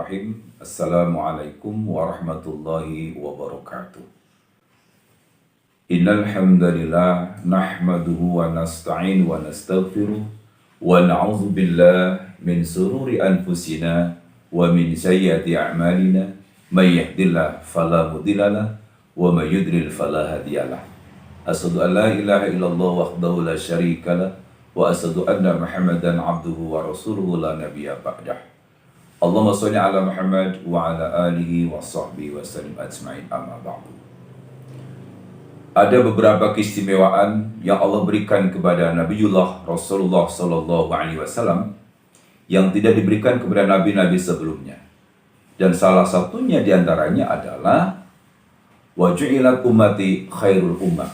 Bismillahirrahmanirrahim. Assalamualaikum warahmatullahi wabarakatuh. Innal hamdalillah nahmaduhu wa nasta'in wa nastaghfiruh wa na'udzu billah min sururi anfusina wa min sayyiati a'malina may yahdihillahu fala mudhillalah wa may yudlil fala hadiyalah. Asyhadu an la ilaha illallah wahdahu la syarikalah wa asyhadu anna Muhammadan abduhu wa rasuluhu la nabiyya ba'dah. Allahumma sholli ala Muhammad wa ala alihi wa sahbihi wa sallim ajma'in, amma ba'du. Ada beberapa keistimewaan yang Allah berikan kepada Nabiullah Rasulullah sallallahu alaihi wasallam yang tidak diberikan kepada nabi-nabi sebelumnya. Dan salah satunya diantaranya adalah wa ju'ilat ummati khairul ummah.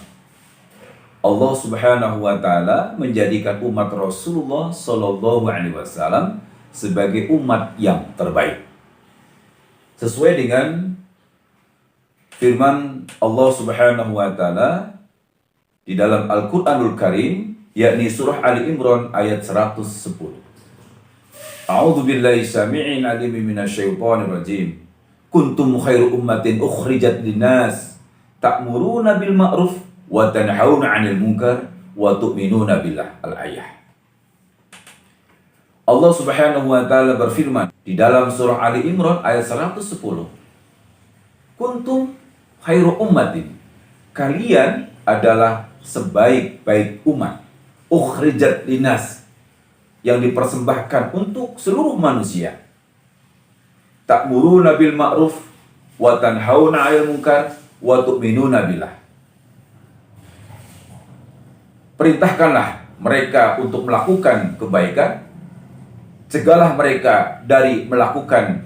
Allah Subhanahu wa taala menjadikan umat Rasulullah sallallahu alaihi wasallam sebagai umat yang terbaik. Sesuai dengan firman Allah Subhanahu wa taala di dalam Al-Qur'anul Karim, yakni surah Ali Imran ayat 110. A'udzu billahi samii'il 'aliim minasyaitonir rajim. Kuntum khairu ummatin ukhrijat linnas ta'muruna bil ma'ruf wa tanhauna 'anil munkar wa tu'minuna billah. Al-ayah. Allah Subhanahu wa taala berfirman di dalam surah Ali Imran ayat 110. Kuntum khairu ummatin. Kalian adalah sebaik-baik umat. Ukhrijat linas. Yang dipersembahkan untuk seluruh manusia. Ta'muruna bil ma'ruf wa tanhauna 'anil munkar wa tu'minuna billah. Perintahkanlah mereka untuk melakukan kebaikan, cegahlah mereka dari melakukan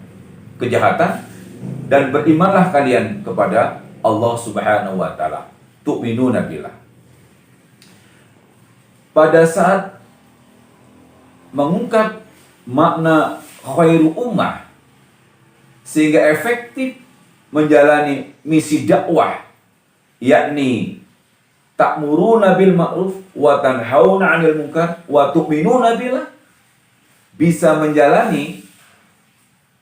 kejahatan, dan berimanlah kalian kepada Allah Subhanahu wa taala. Tu'minuna billah. Pada saat mengungkap makna khairu ummah sehingga efektif menjalani misi dakwah, yakni ta'muruna bil ma'ruf wa tanhauna 'anil munkar wa tu'minuna billah, bisa menjalani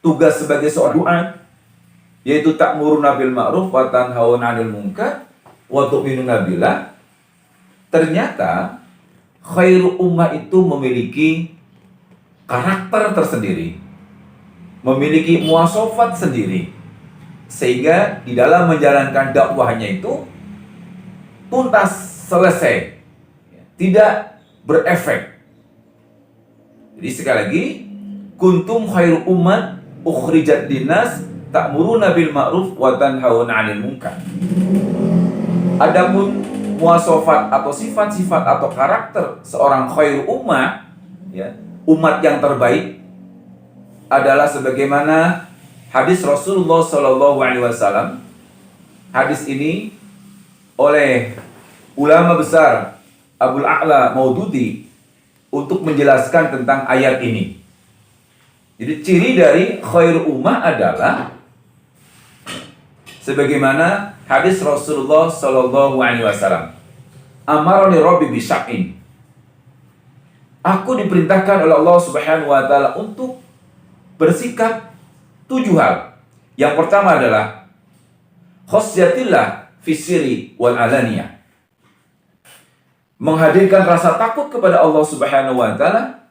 tugas sebagai seorang du'a, yaitu ta'muruna bil ma'ruf wa tanhauna 'anil munkar wa tu'minuna billah. Ternyata khairu ummah itu memiliki karakter tersendiri, memiliki muwasafat sendiri, sehingga di dalam menjalankan dakwahnya itu tuntas, selesai, tidak berefek. Jadi sekali lagi, kuntum khairu ummat ukhrijat linnas ta'muruna bil ma'ruf wa tanhauna 'anil munkar. Adapun muwasafat atau sifat-sifat atau karakter seorang khairu ummah, ya, umat yang terbaik, adalah sebagaimana hadis Rasulullah sallallahu alaihi wasallam. Hadis ini oleh ulama besar Abul A'la Maududi untuk menjelaskan tentang ayat ini. Jadi ciri dari khairu ummah adalah sebagaimana hadis Rasulullah sallallahu alaihi wasallam. Amarani Rabbi bisya'in. Aku diperintahkan oleh Allah Subhanahu wa taala untuk bersikap 7 hal. Yang pertama adalah khasyatillah fisiri wal alaniyah. Menghadirkan rasa takut kepada Allah Subhanahu wa taala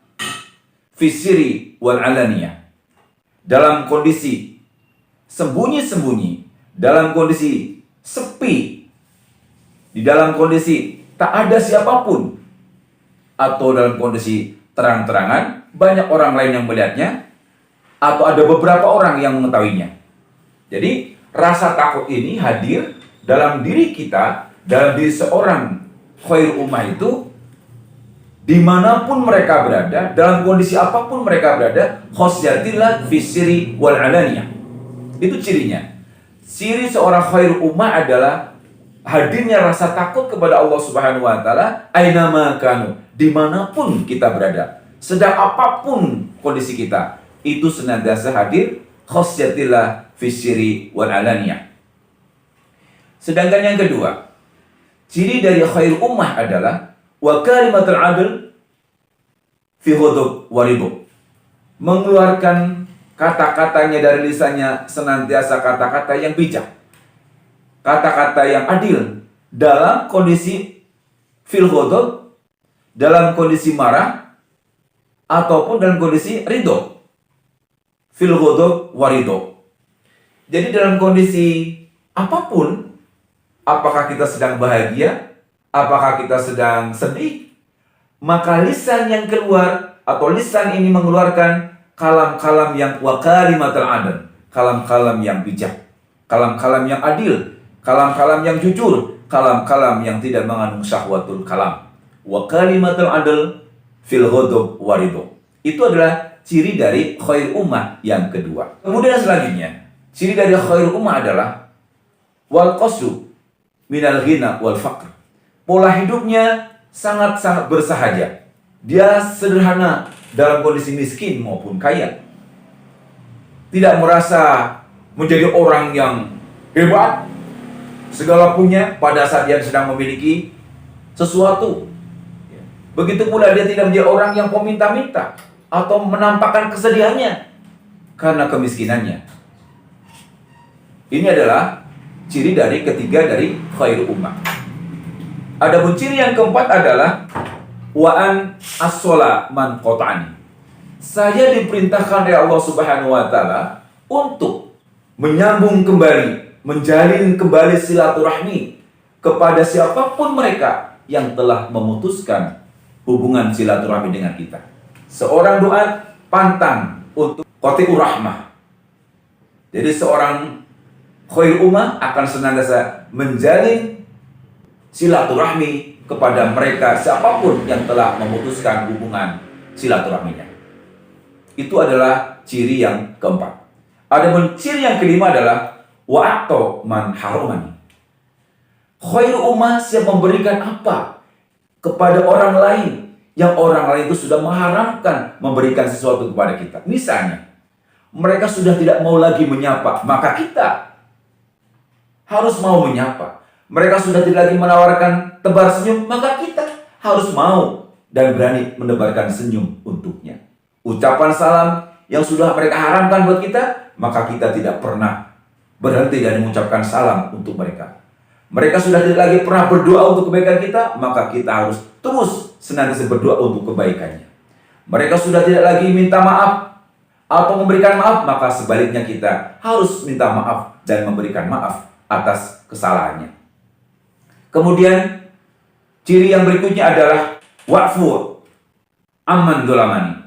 fisiri wal alaniyah, dalam kondisi sembunyi-sembunyi, dalam kondisi sepi, di dalam kondisi tak ada siapapun, atau dalam kondisi terang-terangan banyak orang lain yang melihatnya, atau ada beberapa orang yang mengetahuinya. Jadi rasa takut ini hadir dalam diri kita, dalam diri seorang khair ummah itu, dimanapun mereka berada, dalam kondisi apapun mereka berada, khasyatillah fisiri wal alaniyah. Itu cirinya. Ciri seorang khair ummah adalah hadirnya rasa takut kepada Allah Subhanahu wa taala ainama kanu, dimanapun kita berada, sedang apapun kondisi kita, itu senantiasa hadir khasyatillah fisiri wal alaniyah. Sedangkan yang kedua, ciri dari khair ummah adalah wa kalimatul adl fi ghadab wa ridha. Mengeluarkan Kata-katanya dari lisannya senantiasa kata-kata yang bijak, kata-kata yang adil dalam kondisi fil ghadab, dalam kondisi marah, ataupun dalam kondisi ridho. Fil ghadab wa ridho. Jadi dalam kondisi apapun, apakah kita sedang bahagia, apakah kita sedang sedih, maka lisan yang keluar atau lisan ini mengeluarkan kalam-kalam yang wa kalimatul adl, kalam-kalam yang bijak, kalam-kalam yang adil, kalam-kalam yang jujur, kalam-kalam yang tidak mengandung syahwatul kalam. Wa kalimatul adl fil ghadab wa ridho. Itu adalah ciri dari khair ummah yang kedua. Kemudian selanjutnya, ciri dari khair ummah adalah wal qasdu minal ghina wal faqr. Pola hidupnya sangat-sangat bersahaja. Dia sederhana dalam kondisi miskin maupun kaya. Tidak merasa menjadi orang yang hebat, segala punya pada saat dia sedang memiliki sesuatu. Begitu pula dia tidak menjadi orang yang peminta-minta atau menampakkan kesedihannya karena kemiskinannya. Ini adalah ciri dari ketiga dari khair ummah. Adapun ciri yang keempat adalah wa'an as-shola man qata'ani. Saya diperintahkan oleh Allah Subhanahu wa taala untuk menyambung kembali, menjalin kembali silaturahmi kepada siapapun mereka yang telah memutuskan hubungan silaturahmi dengan kita. Seorang doa pantang untuk qati'ur rahmah. Jadi seorang khair ummah akan senantiasa menjalin silaturahmi kepada mereka siapapun yang telah memutuskan hubungan silaturahminya. Itu adalah ciri yang keempat. Adapun ciri yang kelima adalah wa'ato man harumani. Khair ummah siap memberikan apa kepada orang lain yang orang lain itu sudah mengharamkan memberikan sesuatu kepada kita. Misalnya, mereka sudah tidak mau lagi menyapa, maka kita harus mau menyapa. Mereka sudah tidak lagi menawarkan tebar senyum, maka kita harus mau dan berani menebarkan senyum untuknya. Ucapan salam yang sudah mereka haramkan buat kita, maka kita tidak pernah berhenti dan mengucapkan salam untuk mereka. Mereka sudah tidak lagi pernah berdoa untuk kebaikan kita, maka kita harus terus senantiasa berdoa untuk kebaikannya. Mereka sudah tidak lagi minta maaf atau memberikan maaf, maka sebaliknya kita harus minta maaf dan memberikan maaf atas kesalahannya. Kemudian ciri yang berikutnya adalah wa'fu amman dolamani.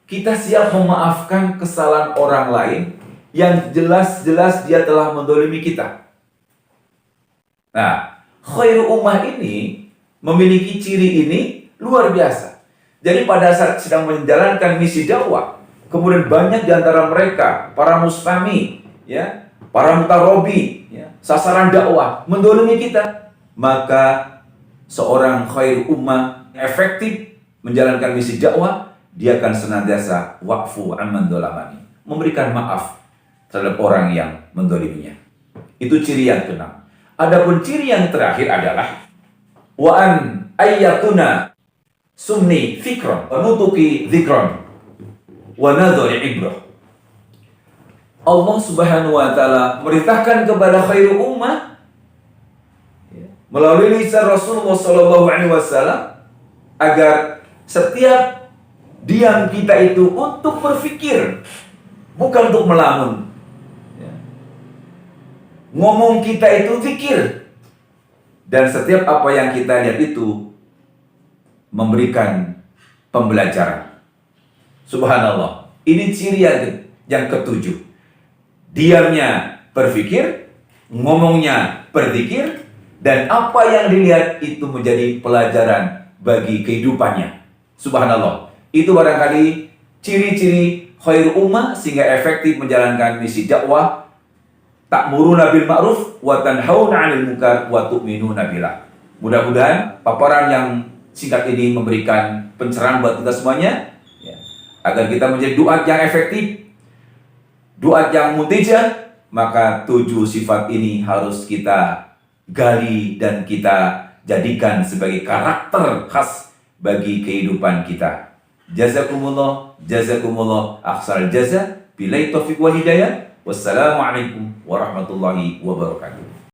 Kita siap memaafkan kesalahan orang lain yang jelas-jelas dia telah mendolimi kita. Nah, khair ummah ini memiliki ciri ini luar biasa. Jadi pada saat sedang menjalankan misi dakwah, kemudian banyak di antara mereka, para mustami, ya, para mutarobi, ya, sasaran dakwah mendolimi kita, maka seorang khair ummah efektif menjalankan misi dakwah, dia akan senantiasa wa'fu amman dolamani, memberikan maaf terhadap orang yang mendoliminya. Itu ciri yang keenam. Adapun ciri yang terakhir adalah wa'an ayyakuna sumni fikron wa nutuki dzikron wa nadhari ibrah. Allah Subhanahu wa taala merintahkan kepada khairul ummah melalui lisan Rasulullah sallallahu alaihi wasallam agar setiap diam kita itu untuk berpikir, bukan untuk melamun. Ngomong kita itu zikir, dan setiap apa yang kita lihat itu memberikan pembelajaran. Subhanallah. Ini ciri yang ketujuh. Diamnya berpikir, ngomongnya berzikir, dan apa yang dilihat itu menjadi pelajaran bagi kehidupannya. Subhanallah. Itu barangkali ciri-ciri khair ummah sehingga efektif menjalankan misi dakwah. Ta'muruna bil ma'ruf wa tanhauna 'anil munkar wa tu'minuna billah. Mudah-mudahan paparan yang singkat ini memberikan pencerahan buat kita semuanya, ya, agar kita menjadi duat yang efektif, duat yang muntijah. Maka 7 sifat ini harus kita gali dan kita jadikan sebagai karakter khas bagi kehidupan kita. Jazakumullah, jazakumullah akhsal jaza. Billahi taufiq wal hidayah. Wassalamualaikum warahmatullahi wabarakatuh.